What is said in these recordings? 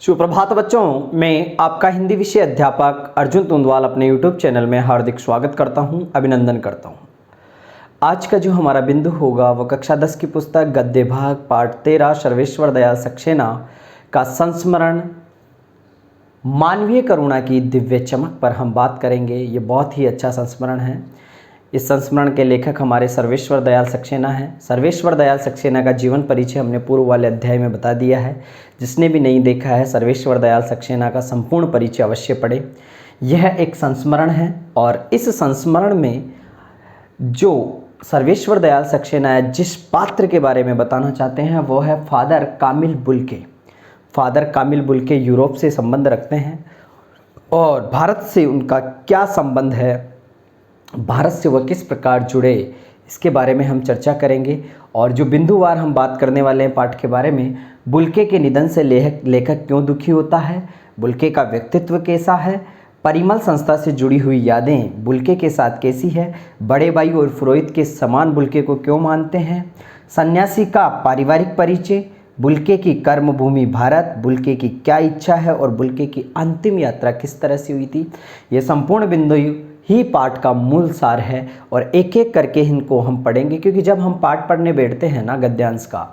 सुप्रभात बच्चों, मैं आपका हिंदी विषय अध्यापक अर्जुन तुंदवाल अपने यूट्यूब चैनल में हार्दिक स्वागत करता हूं, अभिनंदन करता हूं। आज का जो हमारा बिंदु होगा वो कक्षा 10 की पुस्तक गद्य भाग पाठ 13 सर्वेश्वर दयाल सक्सेना का संस्मरण मानवीय करुणा की दिव्य चमक पर हम बात करेंगे। ये बहुत ही अच्छा संस्मरण है। इस संस्मरण के लेखक हमारे सर्वेश्वर दयाल सक्सेना हैं। सर्वेश्वर दयाल सक्सेना का जीवन परिचय हमने पूर्व वाले अध्याय में बता दिया है। जिसने भी नहीं देखा है सर्वेश्वर दयाल सक्सेना का संपूर्ण परिचय अवश्य पढ़े। यह एक संस्मरण है और इस संस्मरण में जो सर्वेश्वर दयाल सक्सेना है जिस पात्र के बारे में बताना चाहते हैं वो है फादर कामिल बुल्के। फादर कामिल बुल्के यूरोप से संबंध रखते हैं और भारत से उनका क्या संबंध है, भारत से वह किस प्रकार जुड़े, इसके बारे में हम चर्चा करेंगे। और जो बिंदुवार हम बात करने वाले हैं पाठ के बारे में, बुल्के के निधन से लेखक क्यों दुखी होता है, बुल्के का व्यक्तित्व कैसा है, परिमल संस्था से जुड़ी हुई यादें बुल्के के साथ कैसी है, बड़े भाई और पुरोहित के समान बुल्के को क्यों मानते हैं, सन्यासी का पारिवारिक परिचय, बुल्के की कर्मभूमि भारत, बुल्के की क्या इच्छा है और बुल्के की अंतिम यात्रा किस तरह से हुई थी। ये संपूर्ण बिंदु ही पाठ का मूल सार है और एक एक करके इनको हम पढ़ेंगे। क्योंकि जब हम पाठ पढ़ने बैठते हैं ना गद्यांश का,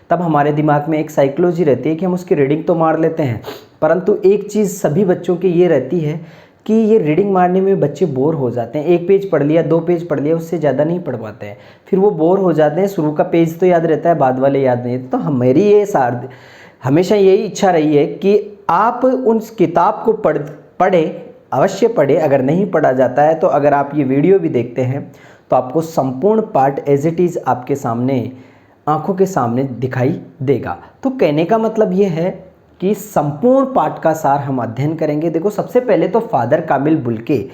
तब हमारे दिमाग में एक साइकोलॉजी रहती है कि हम उसकी रीडिंग तो मार लेते हैं, परंतु एक चीज़ सभी बच्चों की ये रहती है कि ये रीडिंग मारने में बच्चे बोर हो जाते हैं। एक पेज पढ़ लिया, दो पेज पढ़ लिया, उससे ज़्यादा नहीं पढ़ पाते हैं, फिर वो बोर हो जाते हैं। शुरू का पेज तो याद रहता है, बाद वाले याद नहीं। तो मेरी ये सार हमेशा यही इच्छा रही है कि आप उस किताब को पढ़ें, अवश्य पढ़े। अगर नहीं पढ़ा जाता है तो अगर आप ये वीडियो भी देखते हैं तो आपको संपूर्ण पाठ एज इट इज़ आपके सामने, आंखों के सामने दिखाई देगा। तो कहने का मतलब ये है कि संपूर्ण पाठ का सार हम अध्ययन करेंगे। देखो, सबसे पहले तो फादर कामिल बुल्के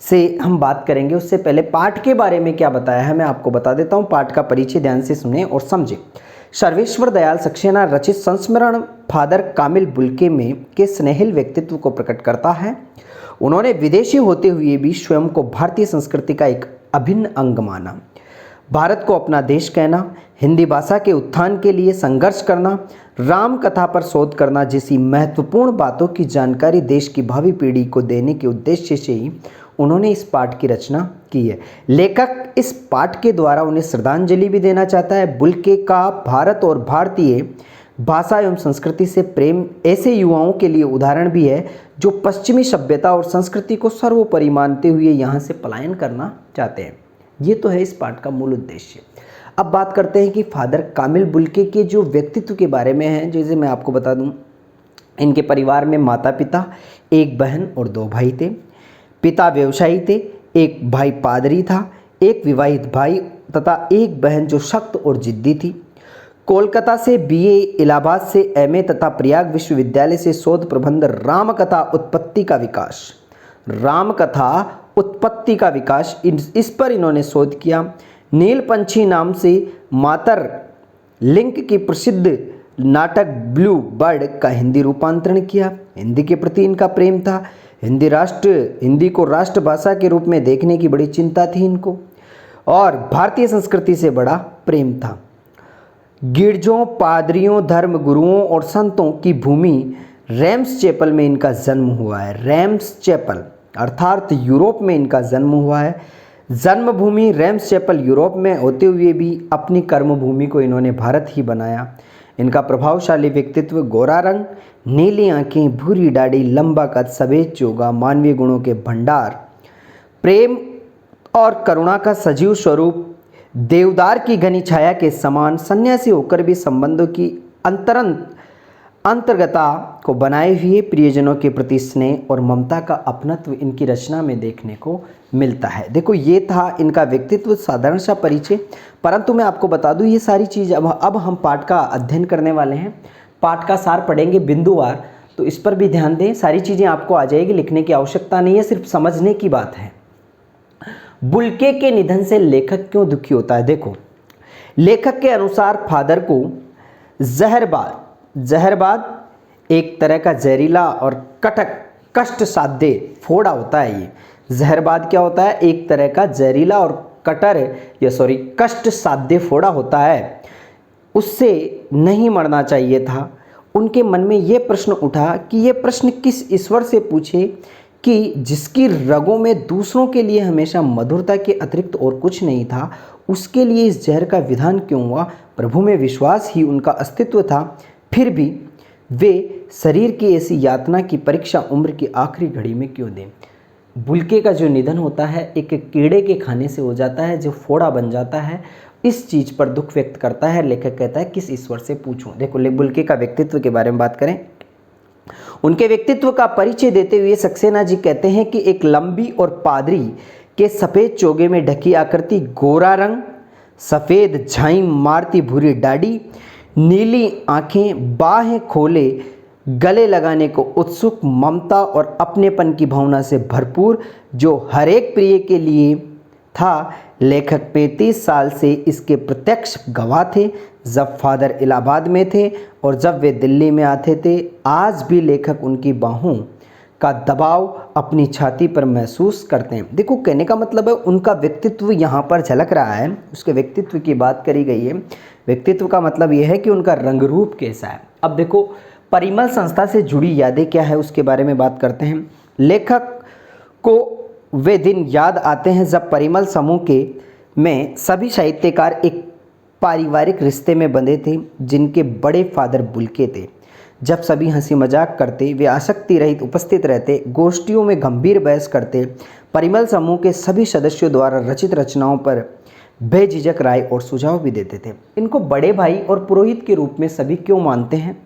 से हम बात करेंगे। उससे पहले पाठ के बारे में क्या बताया है मैं आपको बता देता हूँ। पाठ का परिचय ध्यान से सुने और समझे। सर्वेश्वर दयाल सक्सेना रचित संस्मरण फादर कामिल बुल्के में के स्नेहिल व्यक्तित्व को प्रकट करता है। उन्होंने विदेशी होते हुए भी स्वयं को भारतीय संस्कृति का एक अभिन्न अंग माना। भारत को अपना देश कहना, हिंदी भाषा के उत्थान के लिए संघर्ष करना, राम कथा पर शोध करना जैसी महत्वपूर्ण बातों की जानकारी देश की भावी पीढ़ी को देने के उद्देश्य से ही उन्होंने इस पाठ की रचना की है। लेखक इस पाठ के द्वारा उन्हें श्रद्धांजलि भी देना चाहता है। बुल्के का भारत और भारतीय भाषा एवं संस्कृति से प्रेम ऐसे युवाओं के लिए उदाहरण भी है जो पश्चिमी सभ्यता और संस्कृति को सर्वोपरि मानते हुए यहाँ से पलायन करना चाहते हैं। ये तो है इस पाठ का मूल उद्देश्य। अब बात करते हैं कि फादर कामिल बुल्के के जो व्यक्तित्व के बारे में है। जैसे मैं आपको बता दूं, इनके परिवार में माता पिता, एक बहन और दो भाई थे। पिता व्यवसायी थे, एक भाई पादरी था, एक विवाहित भाई तथा एक बहन जो सख्त और जिद्दी थी। कोलकाता से बीए, इलाहाबाद से एमए तथा प्रयाग विश्वविद्यालय से शोध प्रबंध रामकथा उत्पत्ति का विकास, रामकथा उत्पत्ति का विकास, इस पर इन्होंने शोध किया। नीलपंछी नाम से मातर लिंक की प्रसिद्ध नाटक ब्लू बर्ड का हिंदी रूपांतरण किया। हिंदी के प्रति इनका प्रेम था। हिंदी को राष्ट्रभाषा के रूप में देखने की बड़ी चिंता थी इनको और भारतीय संस्कृति से बड़ा प्रेम था। गिरजों, पादरियों, धर्म गुरुओं और संतों की भूमि रेम्स चैपल में इनका जन्म हुआ है। रेम्स चैपल अर्थात यूरोप में इनका जन्म हुआ है। जन्मभूमि रेम्स चैपल यूरोप में होते हुए भी अपनी कर्मभूमि को इन्होंने भारत ही बनाया। इनका प्रभावशाली व्यक्तित्व, गोरा रंग, नीली आंखें, भूरी दाढ़ी, लंबा कद, सफेद चोगा, मानवीय गुणों के भंडार, प्रेम और करुणा का सजीव स्वरूप, देवदार की घनी छाया के समान, सन्यासी होकर भी संबंधों की अंतर्गता को बनाए हुए, प्रियजनों के प्रति स्नेह और ममता का अपनत्व इनकी रचना में देखने को मिलता है। देखो, ये था इनका व्यक्तित्व, साधारण सा परिचय। परंतु मैं आपको बता दूं, ये सारी चीज़ अब हम पाठ का अध्ययन करने वाले हैं। पाठ का सार पढ़ेंगे बिंदुवार, तो इस पर भी ध्यान दें। सारी चीज़ें आपको आ जाएगी, लिखने की आवश्यकता नहीं है, सिर्फ समझने की बात है। बुल्के के निधन से लेखक क्यों दुखी होता है? देखो, लेखक के अनुसार फादर को जहरबाद एक तरह का जहरीला और कष्ट साध्य फोड़ा होता है। ये जहरबाद क्या होता है? एक तरह का जहरीला और कष्ट साध्य फोड़ा होता है। उससे नहीं मरना चाहिए था उनके मन में ये प्रश्न उठा कि ये प्रश्न किस ईश्वर से पूछे कि जिसकी रगों में दूसरों के लिए हमेशा मधुरता के अतिरिक्त और कुछ नहीं था, उसके लिए इस जहर का विधान क्यों हुआ। प्रभु में विश्वास ही उनका अस्तित्व था, फिर भी वे शरीर की ऐसी यातना की परीक्षा उम्र की आखिरी घड़ी में क्यों दें। बुल्के का जो निधन होता है एक कीड़े के खाने से हो जाता है, जो फोड़ा बन जाता है। इस चीज़ पर दुख व्यक्त करता है। लेखक कहता है किस ईश्वर से पूछूं। देखो बुल्के का व्यक्तित्व के बारे में बात करें, उनके व्यक्तित्व का परिचय देते हुए सक्सेना जी कहते हैं कि एक लंबी और पादरी के सफ़ेद चोगे में ढकी आकृति, गोरा रंग, सफ़ेद झाई मारती भूरी दाढ़ी, नीली आंखें, बाहें खोले गले लगाने को उत्सुक, ममता और अपनेपन की भावना से भरपूर, जो हर एक प्रिय के लिए था। लेखक 35 साल से इसके प्रत्यक्ष गवाह थे, जब फादर इलाहाबाद में थे और जब वे दिल्ली में आते थे। आज भी लेखक उनकी बाहों का दबाव अपनी छाती पर महसूस करते हैं। देखो, कहने का मतलब है उनका व्यक्तित्व यहाँ पर झलक रहा है, उसके व्यक्तित्व की बात करी गई है। व्यक्तित्व का मतलब यह है कि उनका रंग रूप कैसा है। अब देखो, परिमल संस्था से जुड़ी यादें क्या है उसके बारे में बात करते हैं। लेखक को वे दिन याद आते हैं जब परिमल समूह के में सभी साहित्यकार एक पारिवारिक रिश्ते में बंधे थे, जिनके बड़े फादर बुल्के थे। जब सभी हंसी मजाक करते, वे आसक्ति रहित उपस्थित रहते, गोष्ठियों में गंभीर बहस करते, परिमल समूह के सभी सदस्यों द्वारा रचित रचनाओं पर बेझिझक राय और सुझाव भी देते थे। इनको बड़े भाई और पुरोहित के रूप में सभी क्यों मानते हैं।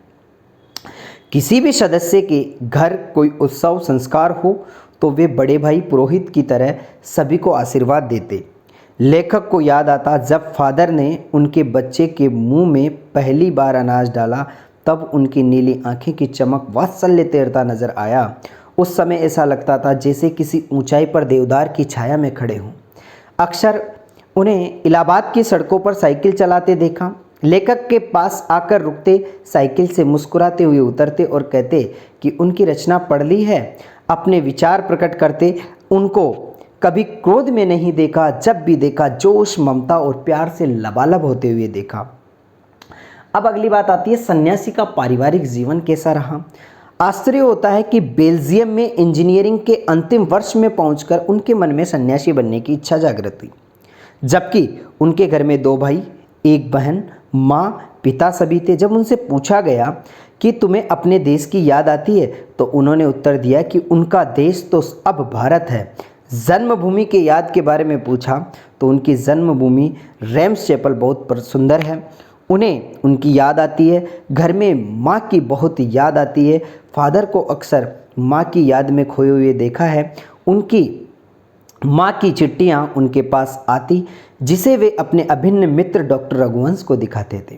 किसी भी सदस्य के घर कोई उत्सव संस्कार हो तो वे बड़े भाई पुरोहित की तरह सभी को आशीर्वाद देते। लेखक को याद आता जब फादर ने उनके बच्चे के मुंह में पहली बार अनाज डाला, तब उनकी नीली आंखें की चमक वात्सल्य तैरता नजर आया। उस समय ऐसा लगता था जैसे किसी ऊंचाई पर देवदार की छाया में खड़े हों। अक्सर उन्हें इलाहाबाद की सड़कों पर साइकिल चलाते देखा। लेखक के पास आकर रुकते, साइकिल से मुस्कुराते हुए उतरते और कहते कि उनकी रचना पढ़ ली है। अपने विचार प्रकट करते, उनको कभी क्रोध में नहीं देखा, जब भी देखा जोश, ममता और प्यार से लबालब होते हुए देखा। अब अगली बात आती है, सन्यासी का पारिवारिक जीवन कैसा रहा। आश्चर्य होता है कि बेल्जियम में इंजीनियरिंग के अंतिम वर्ष में पहुंचकर उनके मन में सन्यासी बनने की इच्छा जागृत हुई, जबकि उनके घर में 2 भाई, 1 बहन, माँ, पिता सभी थे। जब उनसे पूछा गया कि तुम्हें अपने देश की याद आती है, तो उन्होंने उत्तर दिया कि उनका देश तो अब भारत है। जन्मभूमि के याद के बारे में पूछा तो उनकी जन्मभूमि रेम्स चैपल बहुत सुंदर है। उन्हें उनकी याद आती है। घर में माँ की बहुत याद आती है। फादर को अक्सर माँ की याद में खोए हुए देखा है। उनकी माँ की चिट्ठियाँ उनके पास आती, जिसे वे अपने अभिन्न मित्र डॉक्टर रघुवंश को दिखाते थे।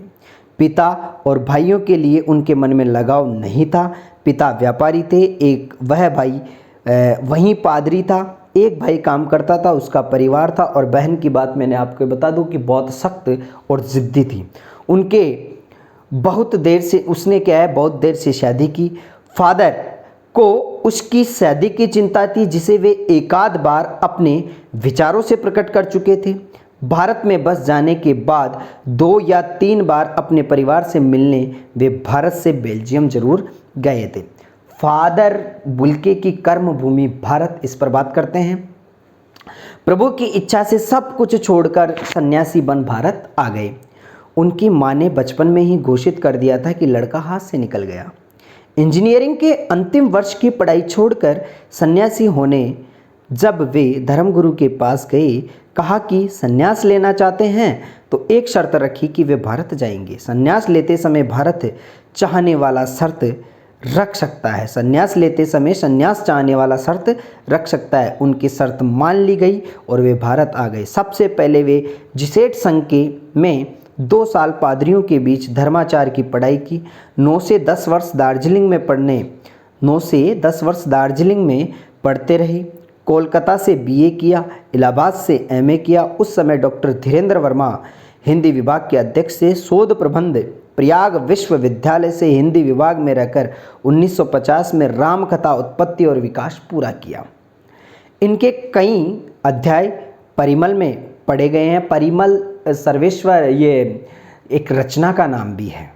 पिता और भाइयों के लिए उनके मन में लगाव नहीं था। पिता व्यापारी थे, एक वह भाई वहीं पादरी था, एक भाई काम करता था, उसका परिवार था, और बहन की बात मैंने आपको बता दूं कि बहुत सख्त और ज़िद्दी थी। उनके बहुत देर से शादी की। फादर को उसकी शादी की चिंता थी, जिसे वे एकाध बार अपने विचारों से प्रकट कर चुके थे। भारत में बस जाने के बाद 2 या 3 बार अपने परिवार से मिलने वे भारत से बेल्जियम जरूर गए थे। फादर बुल्के की कर्मभूमि भारत, इस पर बात करते हैं। प्रभु की इच्छा से सब कुछ छोड़कर सन्यासी बन भारत आ गए। उनकी माँ ने बचपन में ही घोषित कर दिया था कि लड़का हाथ से निकल गया। इंजीनियरिंग के अंतिम वर्ष की पढ़ाई छोड़कर सन्यासी होने जब वे धर्मगुरु के पास गए, कहा कि सन्यास लेना चाहते हैं तो एक शर्त रखी कि वे भारत जाएंगे। सन्यास लेते समय भारत चाहने वाला शर्त रख सकता है। सन्यास लेते समय सन्यास चाहने वाला शर्त रख सकता है। उनकी शर्त मान ली गई और वे भारत आ गए। सबसे पहले वे जिसेट संघ के में 2 साल पादरियों के बीच धर्माचार की पढ़ाई की। 9 से 10 वर्ष दार्जिलिंग में पढ़ते रहे। कोलकाता से बीए किया, इलाहाबाद से एमए किया। उस समय डॉक्टर धीरेन्द्र वर्मा हिंदी विभाग के अध्यक्ष थे। शोध प्रबंध प्रयाग विश्वविद्यालय से हिंदी विभाग में रहकर 1950 में रामकथा उत्पत्ति और विकास पूरा किया। इनके कई अध्याय परिमल में पढ़े गए हैं। परिमल सर्वेश्वर ये एक रचना का नाम भी है।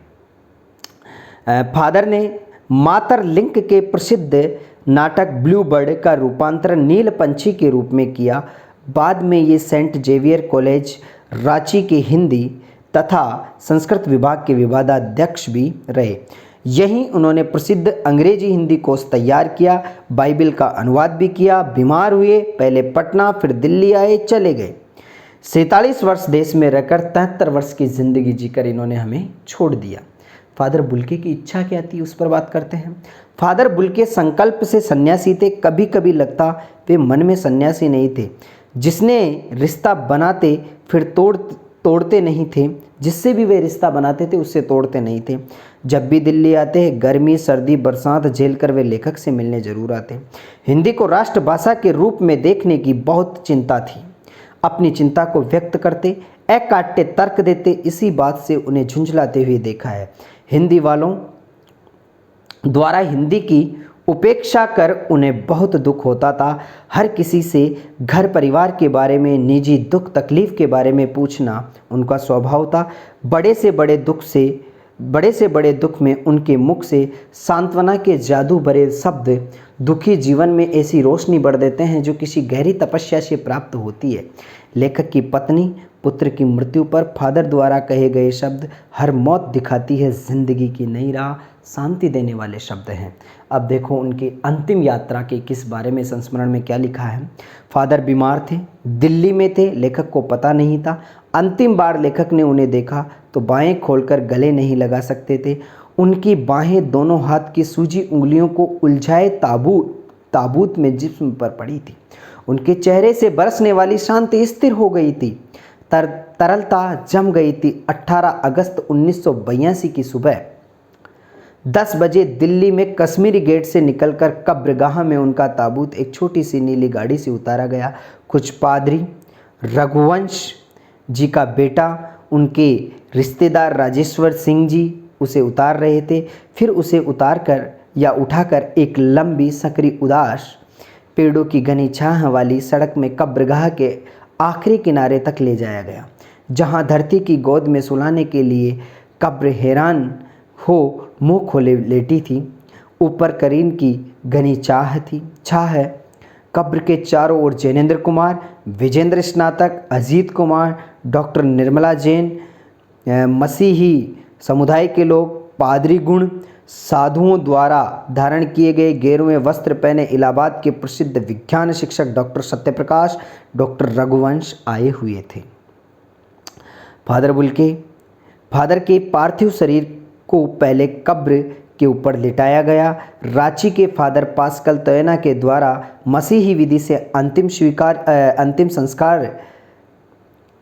फादर ने मातरलिंक के प्रसिद्ध नाटक ब्लू बर्ड का रूपांतरण नील पंछी के रूप में किया। बाद में ये सेंट जेवियर कॉलेज रांची के हिंदी तथा संस्कृत विभाग के विभागाध्यक्ष भी रहे। यहीं उन्होंने प्रसिद्ध अंग्रेजी हिंदी कोश तैयार किया, बाइबिल का अनुवाद भी किया। बीमार हुए, पहले पटना फिर दिल्ली आए, चले गए। 47 वर्ष देश में रहकर 73 वर्ष की ज़िंदगी जीकर इन्होंने हमें छोड़ दिया। फादर बुल्के की इच्छा क्या थी, उस पर बात करते हैं। फादर बुल्के संकल्प से सन्यासी थे। कभी कभी लगता वे मन में सन्यासी नहीं थे। जिसने रिश्ता बनाते फिर तोड़ते नहीं थे, जिससे भी वे रिश्ता बनाते थे उससे तोड़ते नहीं थे। जब भी दिल्ली आते, गर्मी सर्दी बरसात झेल कर वे लेखक से मिलने जरूर आते। हिंदी को राष्ट्रभाषा के रूप में देखने की बहुत चिंता थी। अपनी चिंता को व्यक्त करते, अकाट्य तर्क देते, इसी बात से उन्हें झुंझलाते हुए देखा है। हिंदी वालों द्वारा हिंदी की उपेक्षा कर उन्हें बहुत दुख होता था। हर किसी से घर परिवार के बारे में, निजी दुख तकलीफ के बारे में पूछना उनका स्वभाव था। बड़े से बड़े दुख में उनके मुख से सांत्वना के जादू भरे शब्द दुखी जीवन में ऐसी रोशनी भर देते हैं जो किसी गहरी तपस्या से प्राप्त होती है। लेखक की पत्नी पुत्र की मृत्यु पर फादर द्वारा कहे गए शब्द हर मौत दिखाती है जिंदगी की नई राह, शांति देने वाले शब्द हैं। अब देखो उनकी अंतिम यात्रा के किस बारे में संस्मरण में क्या लिखा है। फादर बीमार थे, दिल्ली में थे, लेखक को पता नहीं था। अंतिम बार लेखक ने उन्हें देखा तो बाहें खोलकर गले नहीं लगा सकते थे। उनकी बाहें दोनों हाथ की सूजी उंगलियों को उलझाए ताबूत में जिस्म पर पड़ी थी। उनके चेहरे से बरसने वाली शांति स्थिर हो गई थी, तरलता जम गई थी। 18 अगस्त 1982 की सुबह 10 बजे दिल्ली में कश्मीरी गेट से निकलकर कब्रगाह में उनका ताबूत एक छोटी सी नीली गाड़ी से उतारा गया। कुछ पादरी, रघुवंश जी का बेटा, उनके रिश्तेदार राजेश्वर सिंह जी उसे उतार रहे थे। फिर उसे उठाकर एक लंबी सकरी उदास पेड़ों की घनी छाह वाली सड़क में कब्रगाह के आखिरी किनारे तक ले जाया गया, जहां धरती की गोद में सुलाने के लिए कब्र हैरान हो मुंह खोले लेटी थी। ऊपर करीन की घनी छाह कब्र के चारों ओर जैनेन्द्र कुमार, विजेंद्र स्नातक, अजीत कुमार, डॉक्टर निर्मला जैन, मसीही समुदाय के लोग, पादरी गुण, साधुओं द्वारा धारण किए गए गेरुए वस्त्र पहने इलाहाबाद के प्रसिद्ध विज्ञान शिक्षक डॉक्टर सत्यप्रकाश, डॉक्टर रघुवंश आए हुए थे। फादर के पार्थिव शरीर को पहले कब्र के ऊपर लिटाया गया। रांची के फादर पास्कल तोयना के द्वारा मसीही विधि से अंतिम संस्कार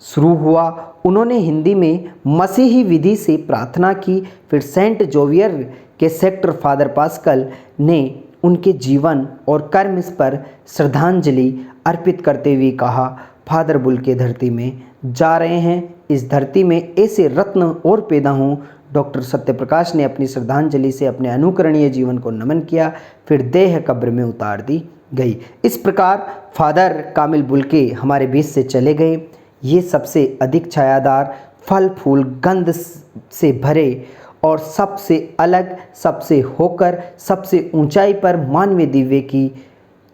शुरू हुआ। उन्होंने हिंदी में मसीही विधि से प्रार्थना की। फिर सेंट जोवियर के सेक्टर फादर पास्कल ने उनके जीवन और कर्म पर श्रद्धांजलि अर्पित करते हुए कहा, फादर बुल्के धरती में जा रहे हैं, इस धरती में ऐसे रत्न और पैदा हों। डॉक्टर सत्यप्रकाश ने अपनी श्रद्धांजलि से अपने अनुकरणीय जीवन को नमन किया। फिर देह कब्र में उतार दी गई। इस प्रकार फादर कामिल बुल्के हमारे बीच से चले गए। ये सबसे अधिक छायादार, फल फूल गंध से भरे और सबसे अलग, सबसे होकर, सबसे ऊंचाई पर मानवीय दिव्य की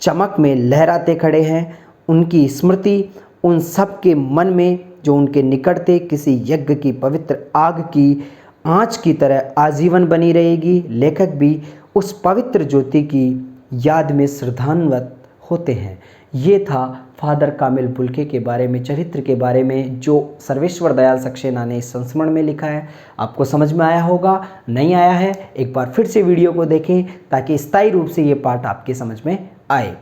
चमक में लहराते खड़े हैं। उनकी स्मृति उन सब के मन में जो उनके निकट थे किसी यज्ञ की पवित्र आग की आँच की तरह आजीवन बनी रहेगी। लेखक भी उस पवित्र ज्योति की याद में श्रद्धान्वित होते हैं। ये था फादर कामिल बुल्के के बारे में, चरित्र के बारे में जो सर्वेश्वर दयाल सक्सेना ने इस संस्मरण में लिखा है। आपको समझ में आया होगा, नहीं आया है एक बार फिर से वीडियो को देखें ताकि स्थायी रूप से ये पाठ आपके समझ में आए।